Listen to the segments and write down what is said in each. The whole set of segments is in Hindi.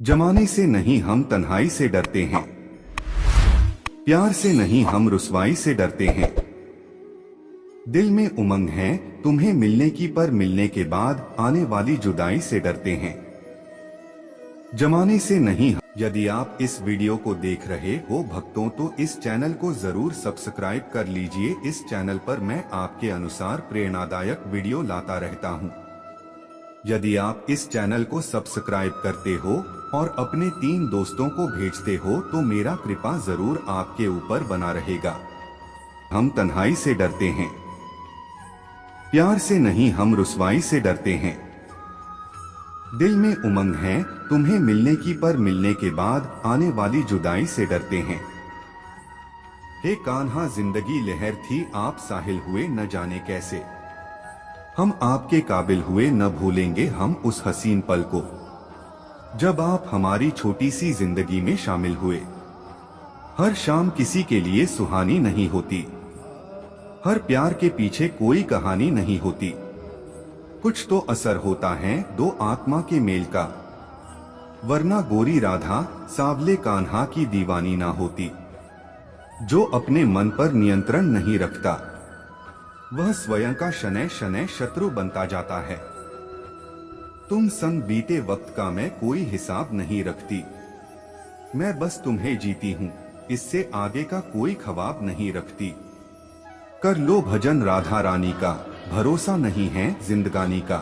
जमाने से नहीं हम तन्हाई से डरते हैं, प्यार से नहीं हम रुसवाई से डरते हैं। दिल में उमंग है तुम्हें मिलने की, पर मिलने के बाद आने वाली जुदाई से डरते हैं। जमाने से नहीं। यदि आप इस वीडियो को देख रहे हो भक्तों तो इस चैनल को जरूर सब्सक्राइब कर लीजिए। इस चैनल पर मैं आपके अनुसार प्रेरणादायक वीडियो लाता रहता हूं। यदि आप इस चैनल को सब्सक्राइब करते हो और अपने 3 दोस्तों को भेजते हो तो मेरा कृपा जरूर आपके ऊपर बना रहेगा। हम तन्हाई से डरते हैं, प्यार से नहीं हम रुसवाई से डरते हैं। दिल में उमंग है तुम्हें मिलने की, पर मिलने के बाद आने वाली जुदाई से डरते हैं। हे कान्हा जिंदगी लहर थी, आप साहिल हुए न जाने कैसे। हम आपके काबिल हुए न भूलेंगे हम उस हसीन पल को, जब आप हमारी छोटी सी जिंदगी में शामिल हुए। हर शाम किसी के लिए सुहानी नहीं होती, हर प्यार के पीछे कोई कहानी नहीं होती। कुछ तो असर होता है 2 आत्मा के मेल का, वरना गोरी राधा सावले कान्हा की दीवानी ना होती। जो अपने मन पर नियंत्रण नहीं रखता वह स्वयं का शनै शनै शत्रु बनता जाता है। तुम संग बीते वक्त का मैं कोई हिसाब नहीं रखती, मैं बस तुम्हें जीती हूँ, इससे आगे का कोई ख्वाब नहीं रखती। कर लो भजन राधा रानी का, भरोसा नहीं है जिंदगानी का।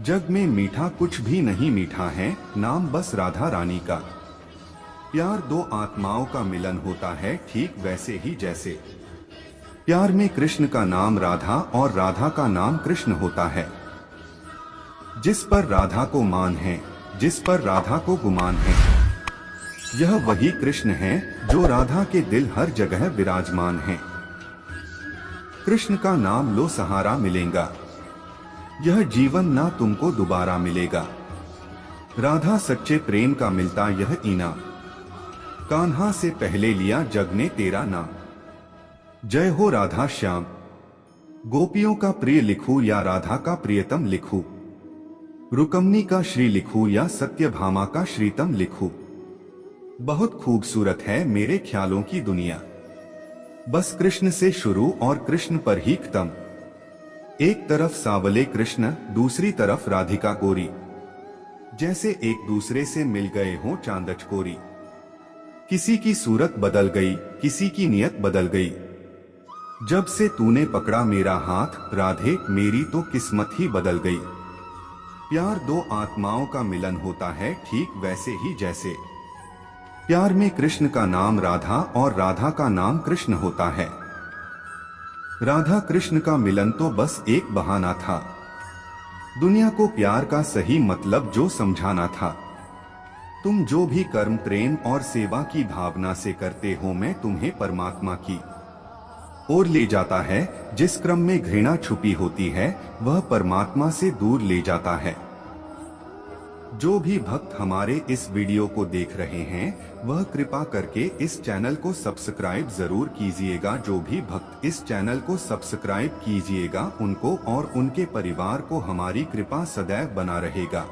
जग में मीठा कुछ भी नहीं मीठा है, नाम बस राधा रानी का। प्यार 2 आत्माओं का मिलन होता है, ठीक वैसे ही जैसे प्यार में कृष्ण का नाम राधा और राधा का नाम कृष्ण होता है। जिस पर राधा को मान है, जिस पर राधा को गुमान है, यह वही कृष्ण है जो राधा के दिल हर जगह विराजमान है। कृष्ण का नाम लो सहारा मिलेगा, यह जीवन ना तुमको दोबारा मिलेगा। राधा सच्चे प्रेम का मिलता यह इनाम, कान्हा से पहले लिया जग ने तेरा नाम। जय हो राधा श्याम, गोपियों का प्रिय लिखूं या राधा का प्रियतम लिखूं, रुकमनी का श्री लिखूं या सत्यभामा का श्रीतम लिखूं। बहुत खूबसूरत है मेरे ख्यालों की दुनिया, बस कृष्ण से शुरू और कृष्ण पर ही खत्म। एक तरफ सावले कृष्ण, दूसरी तरफ राधिका गोरी, जैसे एक दूसरे से मिल गए हों चांद चकोरी। किसी की सूरत बदल गई, किसी की नियत बदल गई, जब से तूने पकड़ा मेरा हाथ राधे मेरी तो किस्मत ही बदल गई। प्यार 2 आत्माओं का मिलन होता है, ठीक वैसे ही जैसे प्यार में कृष्ण का नाम राधा और राधा का नाम कृष्ण होता है। राधा कृष्ण का मिलन तो बस एक बहाना था, दुनिया को प्यार का सही मतलब जो समझाना था। तुम जो भी कर्म प्रेम और सेवा की भावना से करते हो, मैं तुम्हें परमात्मा की ओर ले जाता है। जिस क्रम में घृणा छुपी होती है वह परमात्मा से दूर ले जाता है। जो भी भक्त हमारे इस वीडियो को देख रहे हैं वह कृपा करके इस चैनल को सब्सक्राइब जरूर कीजिएगा। जो भी भक्त इस चैनल को सब्सक्राइब कीजिएगा उनको और उनके परिवार को हमारी कृपा सदैव बना रहेगा।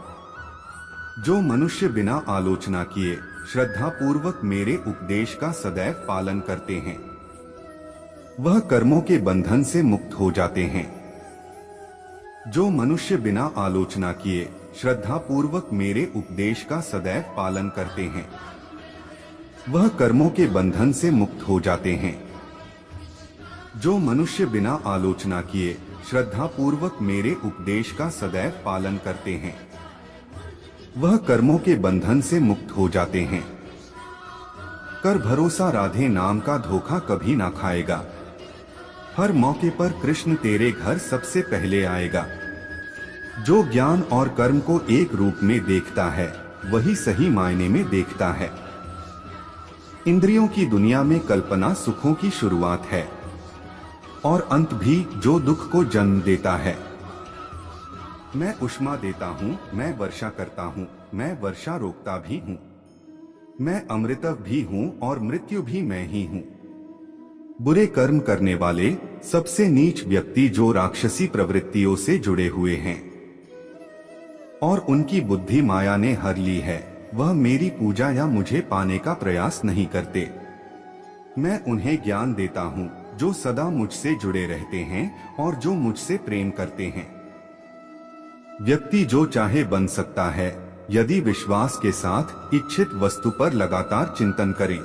जो मनुष्य बिना आलोचना किए श्रद्धा पूर्वक मेरे उपदेश का सदैव पालन करते हैं वह कर्मों के बंधन से मुक्त हो जाते हैं। जो मनुष्य बिना आलोचना किए श्रद्धा पूर्वक मेरे उपदेश का सदैव पालन करते हैं वह कर्मों के बंधन से मुक्त हो जाते हैं। जो मनुष्य बिना आलोचना किए श्रद्धा पूर्वक मेरे उपदेश का सदैव पालन करते हैं वह कर्मों के बंधन से मुक्त हो जाते हैं। कर भरोसा राधे नाम का धोखा कभी ना खाएगा, हर मौके पर कृष्ण तेरे घर सबसे पहले आएगा। जो ज्ञान और कर्म को एक रूप में देखता है वही सही मायने में देखता है। इंद्रियों की दुनिया में कल्पना सुखों की शुरुआत है और अंत भी जो दुख को जन्म देता है। मैं उष्मा देता हूँ, मैं वर्षा करता हूँ, मैं वर्षा रोकता भी हूँ, मैं अमृतव भी हूँ और मृत्यु भी मैं ही हूँ। बुरे कर्म करने वाले सबसे नीच व्यक्ति जो राक्षसी प्रवृत्तियों से जुड़े हुए हैं और उनकी बुद्धि माया ने हर ली है, वह मेरी पूजा या मुझे पाने का प्रयास नहीं करते। मैं उन्हें ज्ञान देता हूँ जो सदा मुझसे जुड़े रहते हैं और जो मुझसे प्रेम करते हैं। व्यक्ति जो चाहे बन सकता है यदि विश्वास के साथ इच्छित वस्तु पर लगातार चिंतन करे।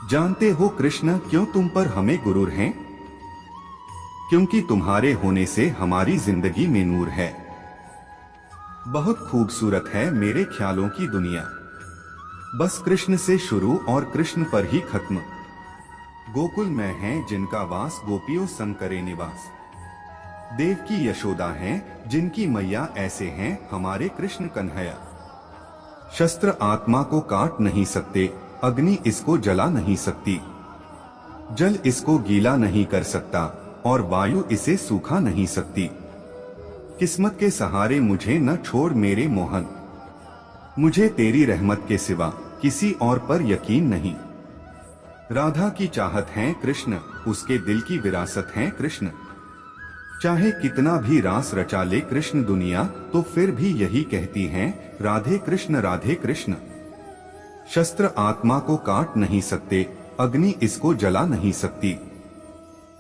जानते हो कृष्ण क्यों तुम पर हमें गुरूर हैं? क्योंकि तुम्हारे होने से हमारी जिंदगी में नूर है। बहुत खूबसूरत है मेरे ख्यालों की दुनिया, बस कृष्ण से शुरू और कृष्ण पर ही खत्म। गोकुल में हैं जिनका वास गोपियों संग करे निवास। देव की यशोदा हैं जिनकी मैया ऐसे हैं हमारे कृष्ण कन्हैया। शस्त्र आत्मा को काट नहीं सकते, अग्नि इसको जला नहीं सकती, जल इसको गीला नहीं कर सकता और वायु इसे सूखा नहीं सकती। किस्मत के सहारे मुझे न छोड़ मेरे मोहन, मुझे तेरी रहमत के सिवा किसी और पर यकीन नहीं। राधा की चाहत है कृष्ण, उसके दिल की विरासत है कृष्ण। चाहे कितना भी रास रचा ले कृष्ण दुनिया, तो फिर भी यही कहती हैं राधे कृष्ण राधे कृष्ण। शस्त्र आत्मा को काट नहीं सकते, अग्नि इसको जला नहीं सकती,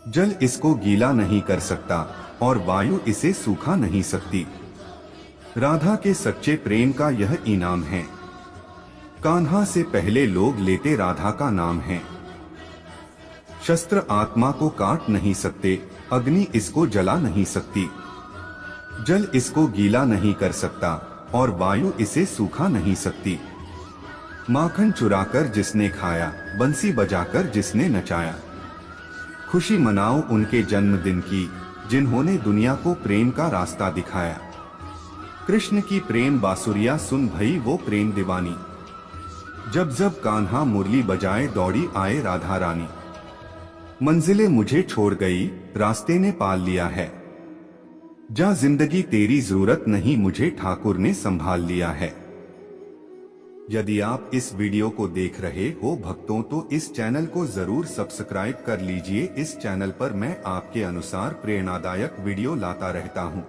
जल इसको गीला नहीं कर सकता और वायु इसे सूखा नहीं सकती। राधा के सच्चे प्रेम का यह इनाम है। कान्हा से पहले लोग लेते राधा का नाम है। शस्त्र आत्मा को काट नहीं सकते, अग्नि इसको जला नहीं सकती, जल इसको गीला नहीं कर सकता और वायु इसे सूखा नहीं सकती। माखन चुराकर जिसने खाया, बंसी बजाकर जिसने नचाया, खुशी मनाओ उनके जन्मदिन की जिन्होंने दुनिया को प्रेम का रास्ता दिखाया। कृष्ण की प्रेम बांसुरिया सुन भई वो प्रेम दीवानी, जब जब कान्हा मुरली बजाए दौड़ी आए राधा रानी। मंजिलें मुझे छोड़ गई, रास्ते ने पाल लिया है, जा जिंदगी तेरी जरूरत नहीं मुझे ठाकुर ने संभाल लिया है। यदि आप इस वीडियो को देख रहे हो भक्तों तो इस चैनल को जरूर सब्सक्राइब कर लीजिए। इस चैनल पर मैं आपके अनुसार प्रेरणादायक वीडियो लाता रहता हूं।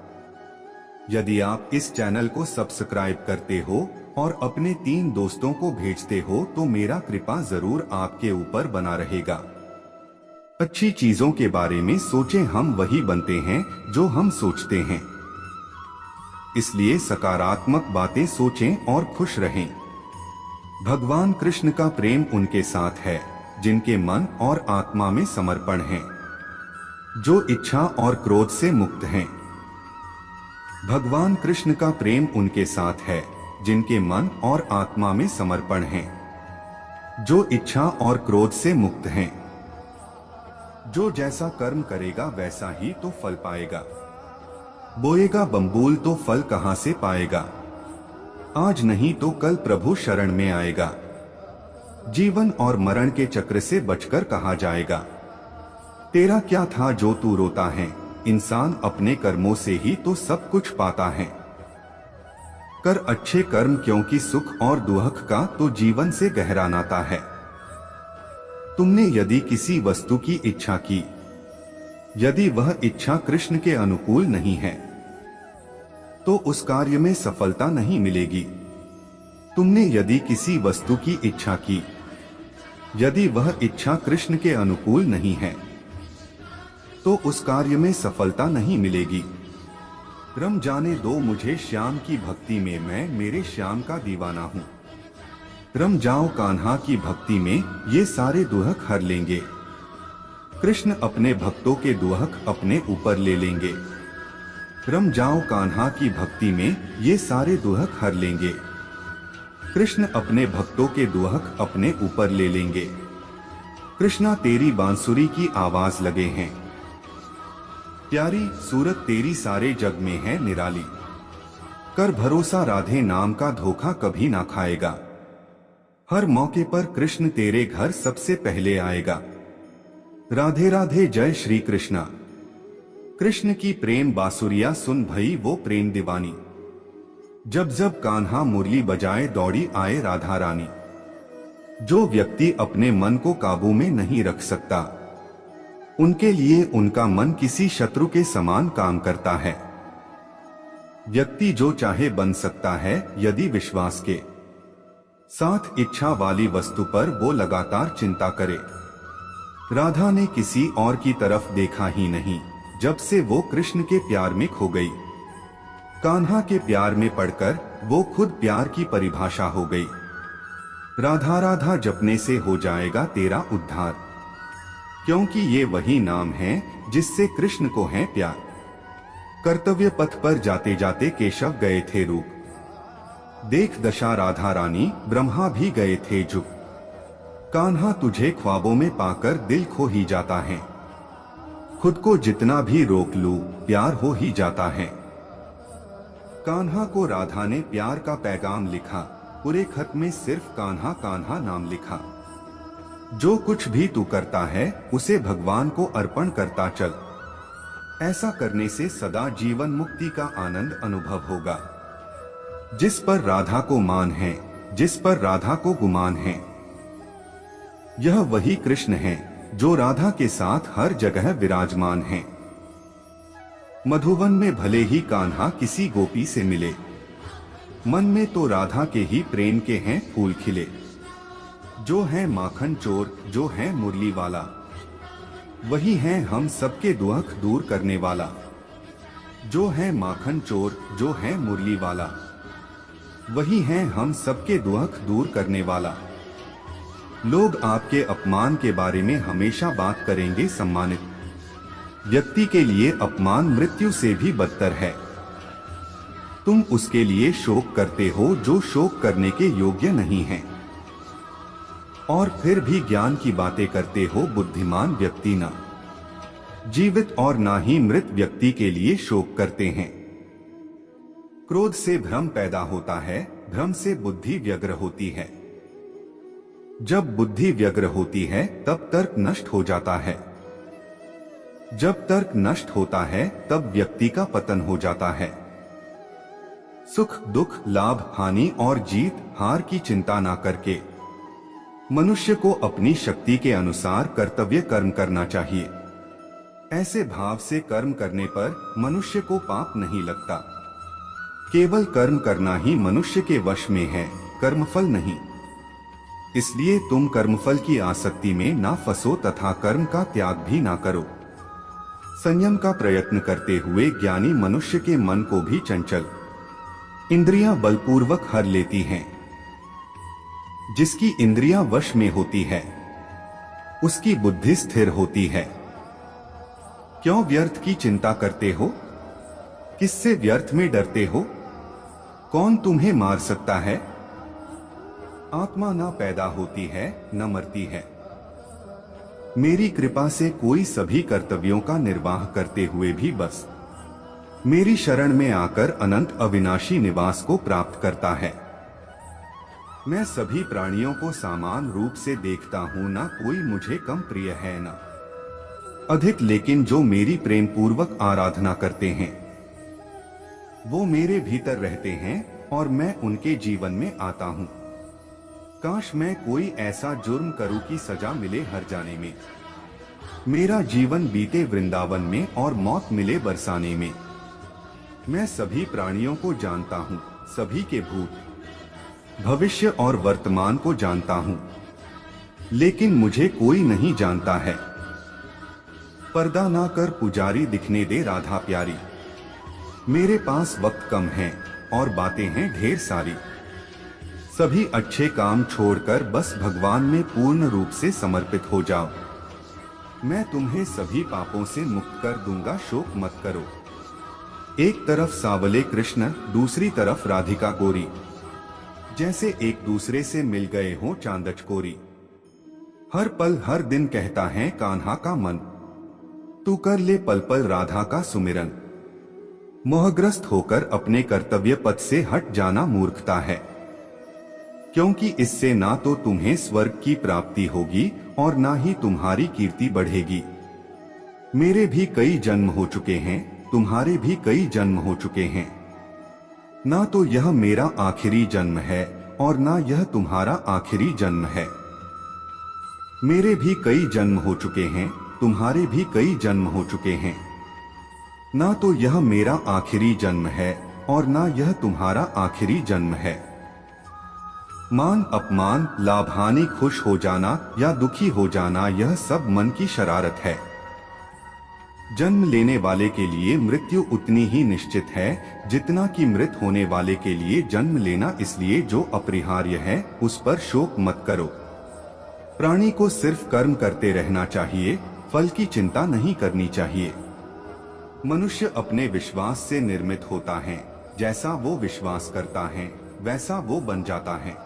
यदि आप इस चैनल को सब्सक्राइब करते हो और अपने 3 दोस्तों को भेजते हो तो मेरा कृपा जरूर आपके ऊपर बना रहेगा। अच्छी चीजों के बारे में सोचें, हम वही बनते हैं जो हम सोचते हैं। इसलिए सकारात्मक बातें सोचें और खुश रहें। भगवान कृष्ण का प्रेम उनके साथ है जिनके मन और आत्मा में समर्पण है, जो इच्छा और क्रोध से मुक्त हैं। भगवान कृष्ण का प्रेम उनके साथ है जिनके मन और आत्मा में समर्पण है, जो इच्छा और क्रोध से मुक्त हैं। जो जैसा कर्म करेगा वैसा ही तो फल पाएगा। बोएगा बम्बूल तो फल कहां से पाएगा, आज नहीं तो कल प्रभु शरण में आएगा। जीवन और मरण के चक्र से बचकर कहा जाएगा, तेरा क्या था जो तू रोता है, इंसान अपने कर्मों से ही तो सब कुछ पाता है। कर अच्छे कर्म क्योंकि सुख और दुख का तो जीवन से गहरा नाता है। तुमने यदि किसी वस्तु की इच्छा की, यदि वह इच्छा कृष्ण के अनुकूल नहीं है तो उस कार्य में सफलता नहीं मिलेगी। तुमने यदि किसी वस्तु की इच्छा की, यदि वह इच्छा कृष्ण के अनुकूल नहीं है तो उस कार्य में सफलता नहीं मिलेगी। रम जाने दो मुझे श्याम की भक्ति में, मैं मेरे श्याम का दीवाना हूँ। रम जाओ कान्हा की भक्ति में, ये सारे दुहक हर लेंगे। कृष्ण अपने भक्तों के दुहक अपने ऊपर ले लेंगे। रम जाओ कान्हा की भक्ति में, ये सारे दुहक हर लेंगे। कृष्ण अपने भक्तों के दुहक अपने ऊपर ले लेंगे। कृष्णा तेरी बांसुरी की आवाज लगे हैं, प्यारी सूरत तेरी सारे जग में है निराली। कर भरोसा राधे नाम का धोखा कभी ना खाएगा। हर मौके पर कृष्ण तेरे घर सबसे पहले आएगा। राधे राधे जय श्री कृष्णा। कृष्ण की प्रेम बांसुरिया सुन भई वो प्रेम दीवानी, जब जब कान्हा मुरली बजाए दौड़ी आए राधा रानी। जो व्यक्ति अपने मन को काबू में नहीं रख सकता, उनके लिए उनका मन किसी शत्रु के समान काम करता है। व्यक्ति जो चाहे बन सकता है यदि विश्वास के साथ इच्छा वाली वस्तु पर वो लगातार चिंता करे। राधा ने किसी और की तरफ देखा ही नहीं जब से वो कृष्ण के प्यार में खो गई। कान्हा के प्यार में पड़कर वो खुद प्यार की परिभाषा हो गई। राधा राधा जपने से हो जाएगा तेरा उद्धार, क्योंकि ये वही नाम है जिससे कृष्ण को है प्यार। कर्तव्य पथ पर जाते जाते केशव गए थे रूप, देख दशा राधा रानी ब्रह्मा भी गए थे झुक। कान्हा तुझे ख्वाबों में पाकर दिल खो ही जाता है, खुद को जितना भी रोक लूं प्यार हो ही जाता है। कान्हा को राधा ने प्यार का पैगाम लिखा, पूरे खत में सिर्फ कान्हा कान्हा नाम लिखा। जो कुछ भी तू करता है उसे भगवान को अर्पण करता चल, ऐसा करने से सदा जीवन मुक्ति का आनंद अनुभव होगा। जिस पर राधा को मान है, जिस पर राधा को गुमान है, यह वही कृष्ण है जो राधा के साथ हर जगह विराजमान है। मधुवन में भले ही कान्हा किसी गोपी से मिले, मन में तो राधा के ही प्रेम के हैं फूल खिले। जो है माखन चोर, जो है मुरली वाला, वही है हम सबके दुख दूर करने वाला। जो है माखन चोर, जो है मुरली वाला, वही है हम सबके दुख दूर करने वाला। लोग आपके अपमान के बारे में हमेशा बात करेंगे सम्मानित, व्यक्ति के लिए अपमान मृत्यु से भी बदतर है। तुम उसके लिए शोक करते हो जो शोक करने के योग्य नहीं है, और फिर भी ज्ञान की बातें करते हो बुद्धिमान व्यक्ति ना जीवित और ना ही मृत व्यक्ति के लिए शोक करते हैं। क्रोध से भ्रम पैदा होता है, भ्रम से बुद्धि व्यग्र होती है। जब बुद्धि व्यग्र होती है तब तर्क नष्ट हो जाता है। जब तर्क नष्ट होता है तब व्यक्ति का पतन हो जाता है। सुख दुख, लाभ हानि और जीत हार की चिंता ना करके मनुष्य को अपनी शक्ति के अनुसार कर्तव्य कर्म करना चाहिए। ऐसे भाव से कर्म करने पर मनुष्य को पाप नहीं लगता। केवल कर्म करना ही मनुष्य के वश में है, कर्मफल नहीं। इसलिए तुम कर्मफल की आसक्ति में ना फंसो तथा कर्म का त्याग भी ना करो। संयम का प्रयत्न करते हुए ज्ञानी मनुष्य के मन को भी चंचल इंद्रियां बलपूर्वक हर लेती हैं। जिसकी इंद्रियां वश में होती है उसकी बुद्धि स्थिर होती है। क्यों व्यर्थ की चिंता करते हो? किससे व्यर्थ में डरते हो? कौन तुम्हें मार सकता है? आत्मा न पैदा होती है न मरती है। मेरी कृपा से कोई सभी कर्तव्यों का निर्वाह करते हुए भी बस मेरी शरण में आकर अनंत अविनाशी निवास को प्राप्त करता है। मैं सभी प्राणियों को समान रूप से देखता हूँ, ना कोई मुझे कम प्रिय है ना अधिक, लेकिन जो मेरी प्रेम पूर्वक आराधना करते हैं वो मेरे भीतर रहते हैं और मैं उनके जीवन में आता हूँ। काश मैं कोई ऐसा जुर्म करूं कि सजा मिले हर जाने में, मेरा जीवन बीते वृंदावन में और मौत मिले बरसाने में। मैं सभी प्राणियों को जानता हूं, सभी के भूत भविष्य और वर्तमान को जानता हूं, लेकिन मुझे कोई नहीं जानता है। पर्दा ना कर पुजारी दिखने दे राधा प्यारी, मेरे पास वक्त कम है और बातें हैं ढेर सारी। सभी अच्छे काम छोड़कर बस भगवान में पूर्ण रूप से समर्पित हो जाओ। मैं तुम्हें सभी पापों से मुक्त कर दूंगा, शोक मत करो। एक तरफ सावले कृष्ण, दूसरी तरफ राधिका गोरी, जैसे एक दूसरे से मिल गए हों चांद चकोरी। हर पल हर दिन कहता है कान्हा का मन, तू कर ले पल पल राधा का सुमिरन। मोहग्रस्त होकर अपने कर्तव्य पथ से हट जाना मूर्खता है, क्योंकि इससे ना तो तुम्हें स्वर्ग की प्राप्ति होगी और ना ही तुम्हारी कीर्ति बढ़ेगी। मेरे भी कई जन्म हो चुके हैं, तुम्हारे भी कई जन्म हो चुके हैं। ना तो यह मेरा आखिरी जन्म है और ना यह तुम्हारा आखिरी जन्म है। मेरे भी कई जन्म हो चुके हैं, तुम्हारे भी कई जन्म हो चुके हैं। ना तो यह मेरा आखिरी जन्म है और ना यह तुम्हारा आखिरी जन्म है। मान अपमान, लाभ हानि, खुश हो जाना या दुखी हो जाना, यह सब मन की शरारत है। जन्म लेने वाले के लिए मृत्यु उतनी ही निश्चित है जितना कि मृत होने वाले के लिए जन्म लेना, इसलिए जो अपरिहार्य है उस पर शोक मत करो। प्राणी को सिर्फ कर्म करते रहना चाहिए, फल की चिंता नहीं करनी चाहिए। मनुष्य अपने विश्वास से निर्मित होता है, जैसा वो विश्वास करता है वैसा वो बन जाता है।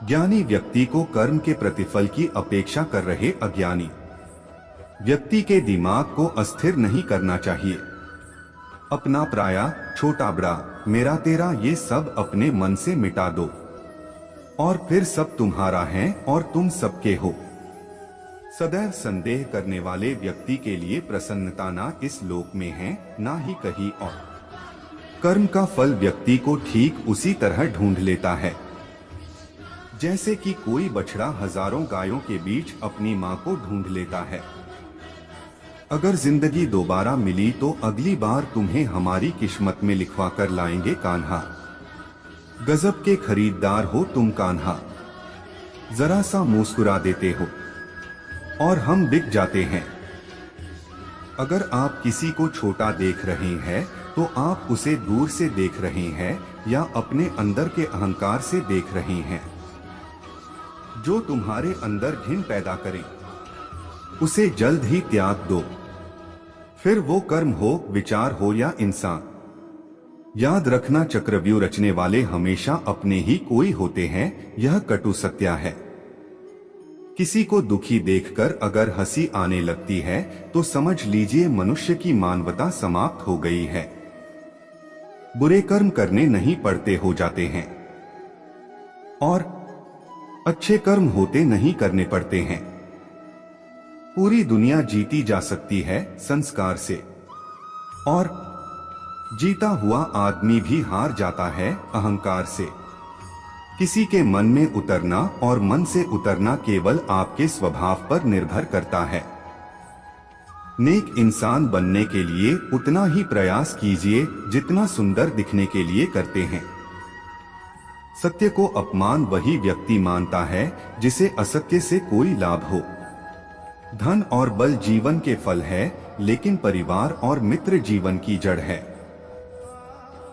ज्ञानी व्यक्ति को कर्म के प्रतिफल की अपेक्षा कर रहे अज्ञानी व्यक्ति के दिमाग को अस्थिर नहीं करना चाहिए। अपना पराया, छोटा बड़ा, मेरा तेरा, ये सब अपने मन से मिटा दो और फिर सब तुम्हारा है और तुम सबके हो। सदैव संदेह करने वाले व्यक्ति के लिए प्रसन्नता ना इस लोक में है ना ही कहीं और। कर्म का फल व्यक्ति को ठीक उसी तरह ढूंढ लेता है जैसे कि कोई बछड़ा हजारों गायों के बीच अपनी मां को ढूंढ लेता है। अगर जिंदगी दोबारा मिली तो अगली बार तुम्हें हमारी किस्मत में लिखवा कर लाएंगे कान्हा। गजब के खरीदार हो तुम कान्हा, जरा सा मुस्कुरा देते हो और हम बिक जाते हैं। अगर आप किसी को छोटा देख रहे हैं तो आप उसे दूर से देख रहे हैं या अपने अंदर के अहंकार से देख रहे हैं। जो तुम्हारे अंदर घिन पैदा करे उसे जल्द ही त्याग दो, फिर वो कर्म हो, विचार हो या इंसान। याद रखना, चक्रव्यूह रचने वाले हमेशा अपने ही कोई होते हैं, यह कटु सत्य है। किसी को दुखी देखकर अगर हंसी आने लगती है तो समझ लीजिए मनुष्य की मानवता समाप्त हो गई है। बुरे कर्म करने नहीं पड़ते हो जाते हैं और अच्छे कर्म होते नहीं करने पड़ते हैं। पूरी दुनिया जीती जा सकती है संस्कार से और जीता हुआ आदमी भी हार जाता है अहंकार से। किसी के मन में उतरना और मन से उतरना केवल आपके स्वभाव पर निर्भर करता है। नेक इंसान बनने के लिए उतना ही प्रयास कीजिए जितना सुंदर दिखने के लिए करते हैं। सत्य को अपमान वही व्यक्ति मानता है जिसे असत्य से कोई लाभ हो। धन और बल जीवन के फल है, लेकिन परिवार और मित्र जीवन की जड़ है।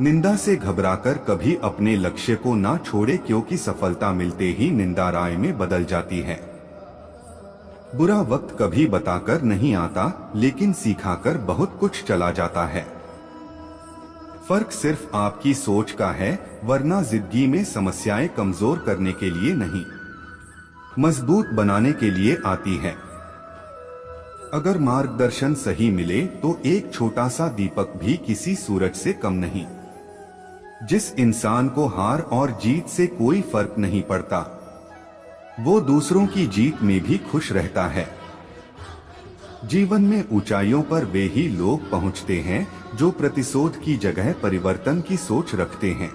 निंदा से घबराकर कभी अपने लक्ष्य को ना छोड़े, क्योंकि सफलता मिलते ही निंदा राय में बदल जाती है। बुरा वक्त कभी बताकर नहीं आता, लेकिन सिखाकर बहुत कुछ चला जाता है। फर्क सिर्फ आपकी सोच का है, वरना जिंदगी में समस्याएं कमजोर करने के लिए नहीं, मजबूत बनाने के लिए आती है। अगर मार्गदर्शन सही मिले तो एक छोटा सा दीपक भी किसी सूरज से कम नहीं। जिस इंसान को हार और जीत से कोई फर्क नहीं पड़ता, वो दूसरों की जीत में भी खुश रहता है। जीवन में ऊंचाइयों पर वे ही लोग पहुंचते हैं जो प्रतिशोध की जगह परिवर्तन की सोच रखते हैं।